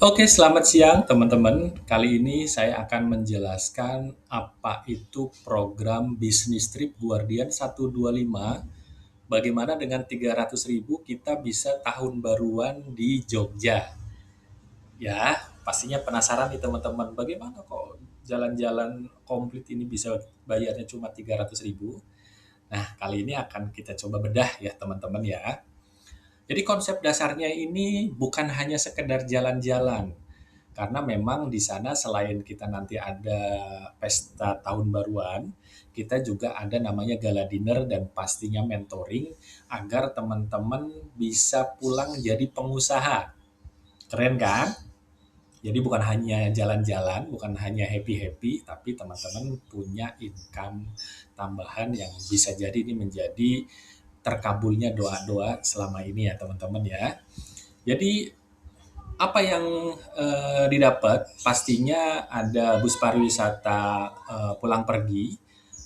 Oke, selamat siang teman-teman. Kali ini saya akan menjelaskan apa itu program bisnis trip Guardian 125. Bagaimana dengan 300.000 kita bisa tahun baruan di Jogja. Ya, pastinya penasaran nih teman-teman, bagaimana kok jalan-jalan komplit ini bisa bayarnya cuma 300.000? Nah, kali ini akan kita coba bedah ya teman-teman ya. Jadi konsep dasarnya ini bukan hanya sekedar jalan-jalan, karena memang di sana selain kita nanti ada pesta tahun baruan, kita juga ada namanya gala dinner dan pastinya mentoring agar teman-teman bisa pulang jadi pengusaha. Keren kan? Jadi bukan hanya jalan-jalan, bukan hanya happy-happy, tapi teman-teman punya income tambahan yang bisa jadi ini menjadi terkabulnya doa-doa selama ini ya teman-teman ya. Jadi apa yang didapat? Pastinya ada bus pariwisata pulang pergi,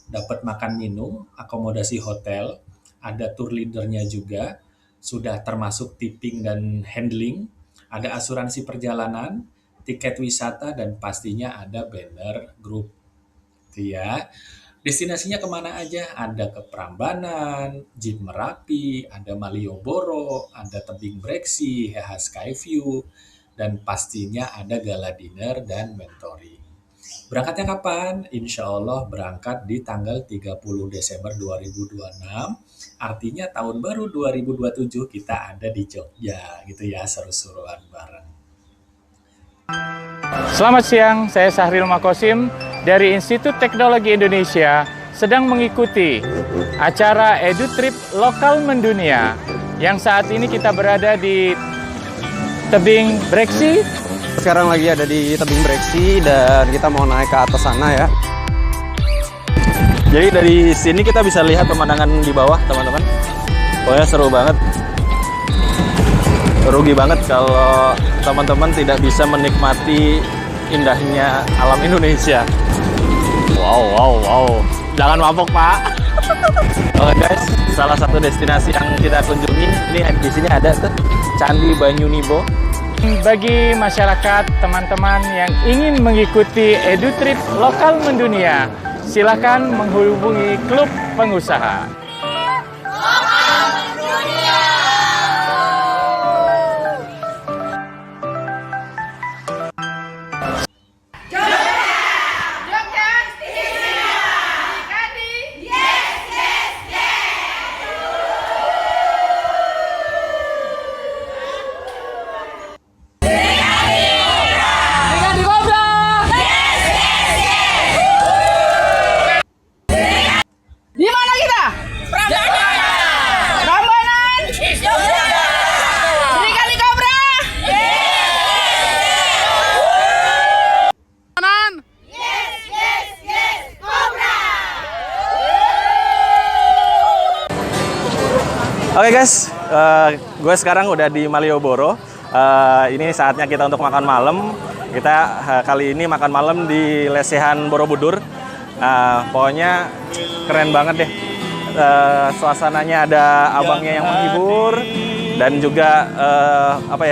dapat makan minum, akomodasi hotel, ada tour leadernya juga, sudah termasuk tipping dan handling, ada asuransi perjalanan, tiket wisata, dan pastinya ada banner grup. Gitu ya. Destinasinya kemana aja? Ada ke Prambanan, Jeep Merapi, ada Malioboro, ada Tebing Breksi, HH Skyview, dan pastinya ada gala dinner dan mentoring. Berangkatnya kapan? Insya Allah berangkat di tanggal 30 Desember 2026. Artinya tahun baru 2027 kita ada di Jogja gitu ya, seru-seruan bareng. Selamat siang, saya Sahril Makosim dari Institut Teknologi Indonesia sedang mengikuti acara EduTrip Lokal Mendunia yang saat ini kita berada di Tebing Breksi. Sekarang lagi ada di Tebing Breksi dan kita mau naik ke atas sana ya. Jadi dari sini kita bisa lihat pemandangan di bawah, teman-teman. Pokoknya seru banget. Rugi banget kalau teman-teman tidak bisa menikmati indahnya alam Indonesia. Wow. Jangan mabok, Pak. Oke guys, salah satu destinasi yang kita kunjungi, ini di sini ada tuh Candi Banyunibo. Bagi masyarakat, teman-teman yang ingin mengikuti EduTrip Lokal Mendunia, silakan menghubungi klub pengusaha. Di mana kita? Prambanan. Serikandi Kobra. Oke guys, gue sekarang udah di Malioboro. Ini saatnya kita untuk makan malam. Kita kali ini makan malam di Lesehan Borobudur. Pokoknya keren banget deh. Suasananya ada abangnya yang menghibur dan juga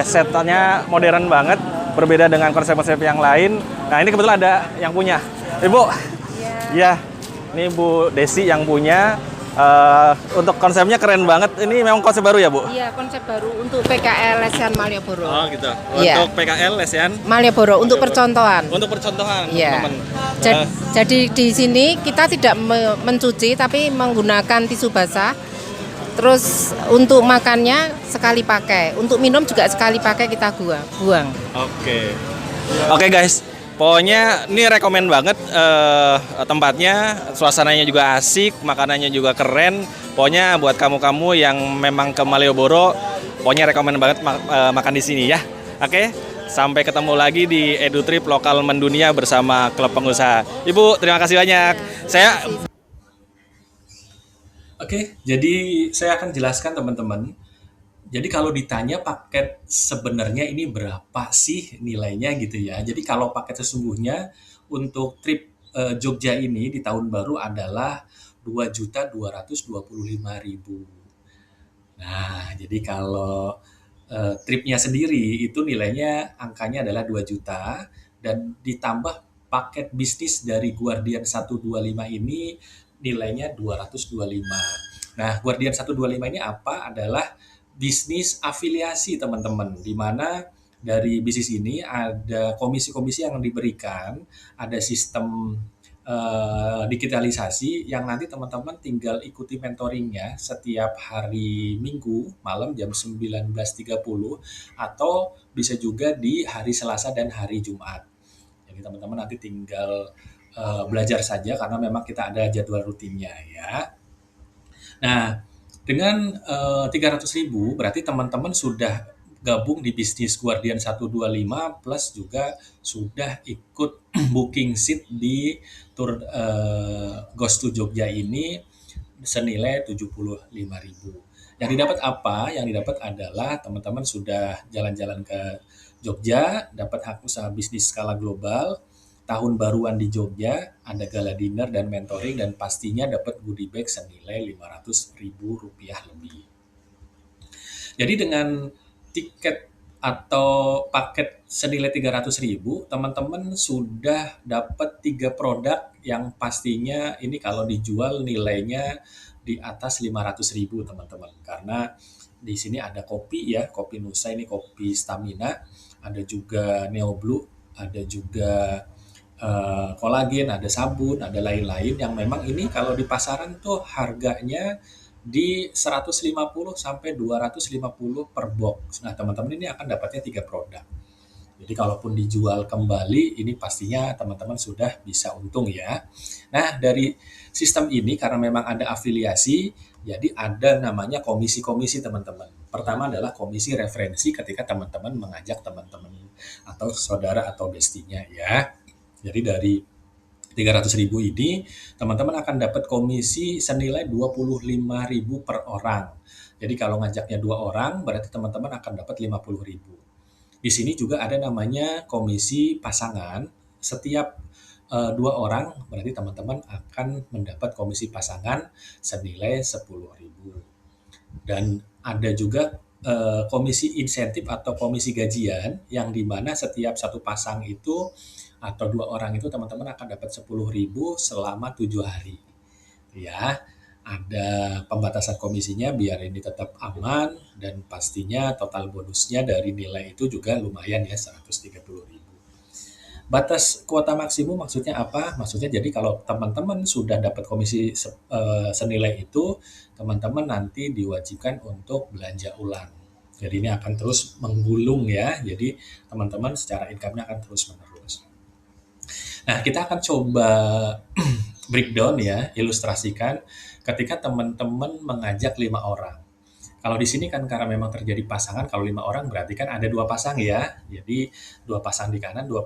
setnya modern banget, berbeda dengan konsep-konsep yang lain. Nah ini kebetulan ada yang punya, Ibu. Iya, ini Bu Desi yang punya. Untuk konsepnya keren banget. Ini memang konsep baru ya, Bu? Iya, konsep baru untuk PKL Lesehan Malioboro. Oh gitu. Iya. Untuk PKL Lesehan Malioboro untuk percontohan. untuk percontohan, Iya. teman-teman. Jadi di sini kita tidak mencuci tapi menggunakan tisu basah. Terus untuk makannya sekali pakai, untuk minum juga sekali pakai kita buang. Oke. Oke guys, pokoknya ini rekomen banget tempatnya, suasananya juga asik, makanannya juga keren. Pokoknya buat kamu-kamu yang memang ke Malioboro, pokoknya rekomen banget makan di sini ya. Oke, sampai ketemu lagi di EduTrip Lokal Mendunia bersama klub pengusaha. Ibu, terima kasih banyak. Saya Oke, jadi saya akan jelaskan teman-teman. Jadi kalau ditanya paket sebenarnya ini berapa sih nilainya gitu ya. Jadi kalau paket sesungguhnya untuk trip Jogja ini di tahun baru adalah 2.225.000. Nah, jadi kalau tripnya sendiri itu nilainya angkanya adalah 2 juta dan ditambah paket bisnis dari Guardian 125 ini nilainya 225. Nah, Guardian 125 ini apa? Adalah bisnis afiliasi teman-teman, di mana dari bisnis ini ada komisi-komisi yang diberikan, ada sistem digitalisasi yang nanti teman-teman tinggal ikuti mentoringnya setiap hari Minggu malam jam 19.30 atau bisa juga di hari Selasa dan hari Jumat. Jadi teman-teman nanti tinggal belajar saja karena memang kita ada jadwal rutinnya ya. Nah, dengan 300.000 berarti teman-teman sudah gabung di bisnis Guardian 125 plus juga sudah ikut booking seat di tour Ghost to Jogja ini senilai 75.000. Yang didapat apa? Yang didapat adalah teman-teman sudah jalan-jalan ke Jogja, dapat hak usaha bisnis skala global, tahun baruan di Jogja, ada gala dinner dan mentoring, dan pastinya dapat goodie bag senilai Rp500.000 lebih. Jadi dengan tiket atau paket senilai 300.000, teman-teman sudah dapat 3 produk yang pastinya ini kalau dijual nilainya di atas 500.000 teman-teman. Karena di sini ada kopi ya, kopi Nusa ini kopi stamina, ada juga Neo Blue, ada juga kolagen, ada sabun, ada lain-lain yang memang ini kalau di pasaran tuh harganya di 150 sampai 250 per box. Nah, teman-teman ini akan dapatnya 3 produk. Jadi kalaupun dijual kembali, ini pastinya teman-teman sudah bisa untung ya. Nah, dari sistem ini karena memang ada afiliasi, jadi ada namanya komisi-komisi teman-teman. Pertama adalah komisi referensi ketika teman-teman mengajak teman-teman atau saudara atau bestinya ya. Jadi dari 300.000 ini, teman-teman akan dapat komisi senilai 25.000 per orang. Jadi kalau ngajaknya 2 orang, berarti teman-teman akan dapat 50.000. Di sini juga ada namanya komisi pasangan. Setiap 2 orang, berarti teman-teman akan mendapat komisi pasangan senilai 10.000. Dan ada juga komisi insentif atau komisi gajian yang dimana setiap satu pasang itu atau 2 orang itu teman-teman akan dapat 10.000 selama 7 hari. Ya, ada pembatasan komisinya biar ini tetap aman dan pastinya total bonusnya dari nilai itu juga lumayan ya 130.000. Batas kuota maksimum maksudnya apa? Maksudnya jadi kalau teman-teman sudah dapat komisi senilai itu, teman-teman nanti diwajibkan untuk belanja ulang. Jadi ini akan terus menggulung ya. Jadi teman-teman secara income-nya akan terus menerus. Nah, kita akan coba breakdown ya, ilustrasikan ketika teman-teman mengajak 5 orang. Kalau di sini kan karena memang terjadi pasangan, kalau 5 orang berarti kan ada 2 pasang ya. Jadi 2 pasang di kanan, 2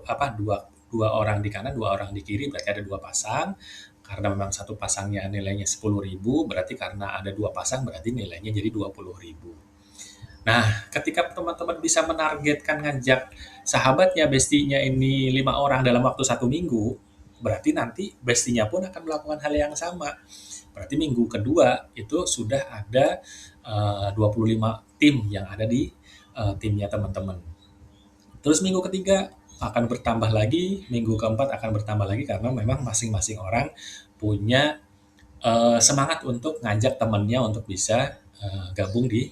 orang di kanan, 2 orang di kiri, berarti ada 2 pasang. Karena memang satu pasangnya nilainya 10.000, berarti karena ada 2 pasang berarti nilainya jadi 20.000. Nah, ketika teman-teman bisa menargetkan ngajak sahabatnya, bestinya ini 5 orang dalam waktu 1 minggu, berarti nanti bestinya pun akan melakukan hal yang sama. Berarti minggu kedua itu sudah ada 25 tim yang ada di timnya teman-teman. Terus minggu ketiga akan bertambah lagi, minggu keempat akan bertambah lagi karena memang masing-masing orang punya semangat untuk ngajak temannya untuk bisa gabung di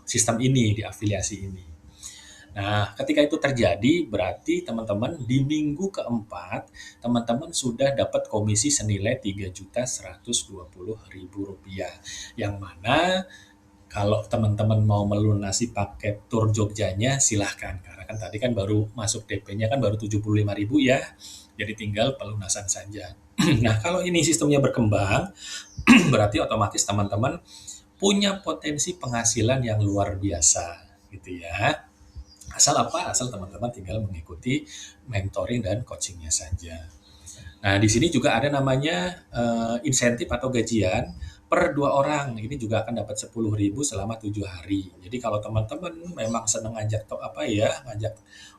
sistem ini, di afiliasi ini. Nah, ketika itu terjadi, berarti teman-teman di minggu keempat, teman-teman sudah dapat komisi senilai Rp3.120.000. Yang mana kalau teman-teman mau melunasi paket tur Jogjanya, silahkan. Karena kan tadi kan baru masuk DP-nya kan baru 75.000 ya. Jadi tinggal pelunasan saja. Nah, kalau ini sistemnya berkembang, berarti otomatis teman-teman punya potensi penghasilan yang luar biasa gitu ya. Asal apa? Asal teman-teman tinggal mengikuti mentoring dan coachingnya saja. Nah, di sini juga ada namanya insentif atau gajian per 2 orang. Ini juga akan dapat 10.000 selama 7 hari. Jadi kalau teman-teman memang senang ngajak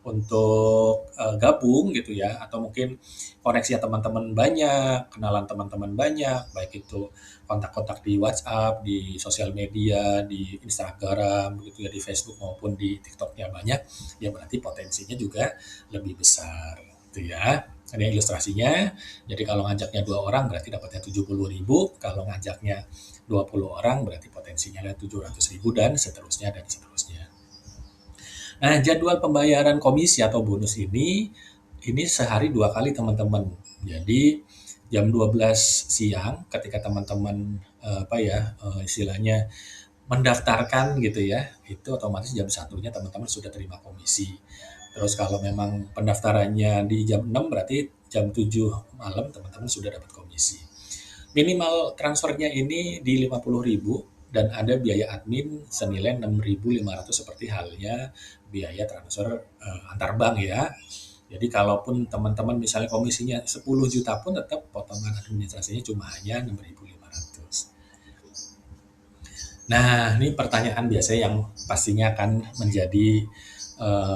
untuk gabung gitu ya, atau mungkin koneksinya teman-teman banyak, kenalan teman-teman banyak, baik itu kontak-kontak di WhatsApp, di sosial media, di Instagram, gitu ya, di Facebook maupun di TikTok-nya banyak, ya berarti potensinya juga lebih besar, gitu ya. Ini ilustrasinya. Jadi kalau ngajaknya 2 orang berarti dapatnya 70.000, kalau ngajaknya 20 orang berarti potensinya ada 700.000 dan seterusnya dan seterusnya. Nah, jadwal pembayaran komisi atau bonus ini sehari 2 kali teman-teman. Jadi jam 12 siang ketika teman-teman istilahnya mendaftarkan gitu ya, itu otomatis jam 1-nya teman-teman sudah terima komisi. Terus kalau memang pendaftarannya di jam 6 berarti jam 7 malam teman-teman sudah dapat komisi. Minimal transfernya ini di 50.000 dan ada biaya admin senilai 6.500 seperti halnya biaya transfer antar bank ya. Jadi kalaupun teman-teman misalnya komisinya 10 juta pun tetap potongan administrasinya cuma hanya 6.500. Nah, ini pertanyaan biasa yang pastinya akan menjadi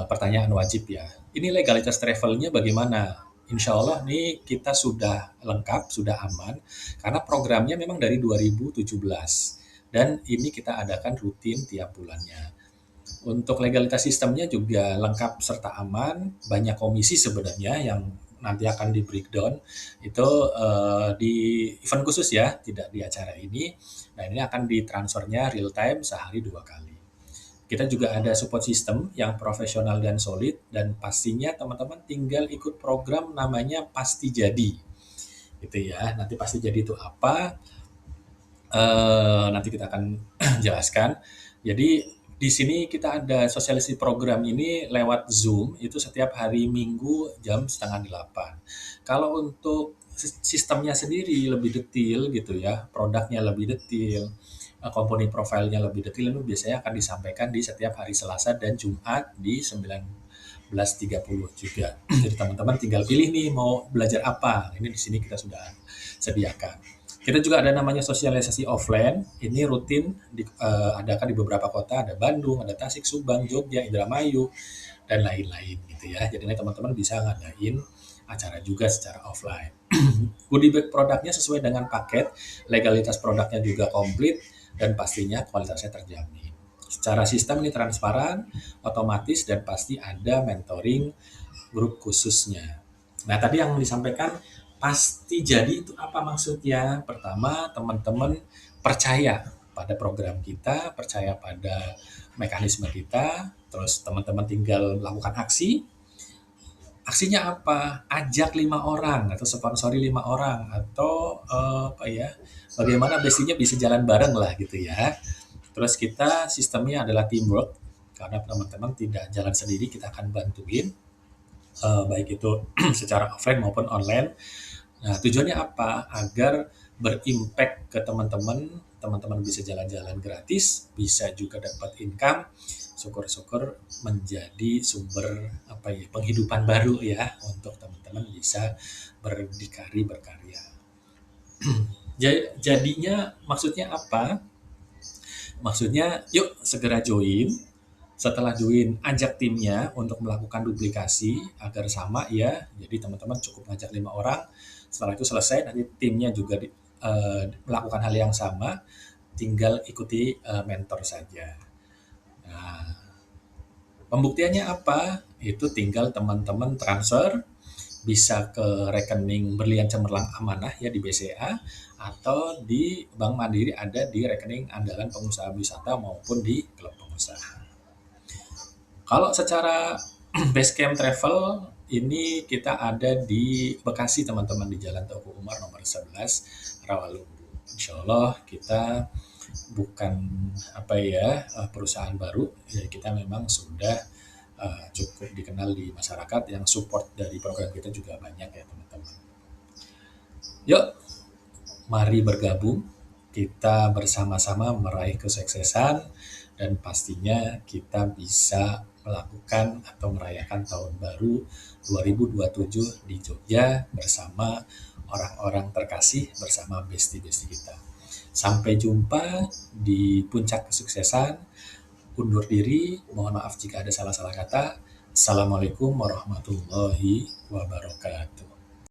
pertanyaan wajib ya. Ini legalitas travelnya bagaimana? Insya Allah nih kita sudah lengkap, sudah aman, karena programnya memang dari 2017 dan ini kita adakan rutin tiap bulannya. Untuk legalitas sistemnya juga lengkap serta aman, banyak komisi sebenarnya yang nanti akan di breakdown itu di event khusus ya, tidak di acara ini. Nah ini akan ditransfernya real time sehari 2 kali. Kita juga ada support system yang profesional dan solid dan pastinya teman-teman tinggal ikut program namanya Pasti Jadi. Gitu ya. Nanti Pasti Jadi itu apa? Nanti kita akan jelaskan. Jadi di sini kita ada sosialisasi program ini lewat Zoom itu setiap hari Minggu jam 7:30. Kalau untuk sistemnya sendiri lebih detail gitu ya, produknya lebih detail, company profile-nya lebih detail itu biasanya akan disampaikan di setiap hari Selasa dan Jumat di 19.30 juga. Jadi teman-teman tinggal pilih nih mau belajar apa. Ini di sini kita sudah sediakan. Kita juga ada namanya sosialisasi offline. Ini rutin diadakan di beberapa kota, ada Bandung, ada Tasik, Subang, Jogja, Indramayu, dan lain-lain gitu ya. Jadi teman-teman bisa ngadain acara juga secara offline. Goodie bag produknya sesuai dengan paket, legalitas produknya juga komplit, dan pastinya kualitasnya terjamin. Secara sistem ini transparan, otomatis, dan pasti ada mentoring grup khususnya. Nah, tadi yang disampaikan Pasti Jadi itu apa maksudnya? Pertama, teman-teman percaya pada program kita, percaya pada mekanisme kita, terus teman-teman tinggal lakukan aksi. Aksinya apa? Ajak 5 orang atau sponsori 5 orang atau bagaimana bestinya bisa jalan bareng lah gitu ya. Terus kita sistemnya adalah teamwork karena teman-teman tidak jalan sendiri, kita akan bantuin baik itu secara offline maupun online. Nah, tujuannya apa? Agar berimpact ke teman-teman bisa jalan-jalan gratis, bisa juga dapat income, syukur-syukur menjadi sumber penghidupan baru ya untuk teman-teman bisa berdikari berkarya. Jadinya maksudnya apa? Maksudnya yuk segera join. Setelah join, ajak timnya untuk melakukan duplikasi agar sama ya. Jadi teman-teman cukup ngajak 5 orang. Setelah itu selesai, nanti timnya juga melakukan hal yang sama. Tinggal ikuti mentor saja. Nah, pembuktiannya apa? Itu tinggal teman-teman transfer bisa ke rekening Berlian Cemerlang Amanah ya di BCA atau di Bank Mandiri ada di rekening andalan pengusaha wisata maupun di klub pengusaha. Kalau secara Basecamp Travel ini kita ada di Bekasi teman-teman di Jalan Teguh Umar nomor 11 Rawalumbu. Insya Allah kita bukan perusahaan baru, ya kita memang sudah cukup dikenal di masyarakat yang support dari program kita juga banyak ya teman-teman. Yuk, mari bergabung kita bersama-sama meraih kesuksesan dan pastinya kita bisa melakukan atau merayakan tahun baru 2027 di Jogja bersama orang-orang terkasih, bersama bestie-bestie kita. Sampai jumpa di puncak kesuksesan. Undur diri, mohon maaf jika ada salah-salah kata. Assalamualaikum warahmatullahi wabarakatuh.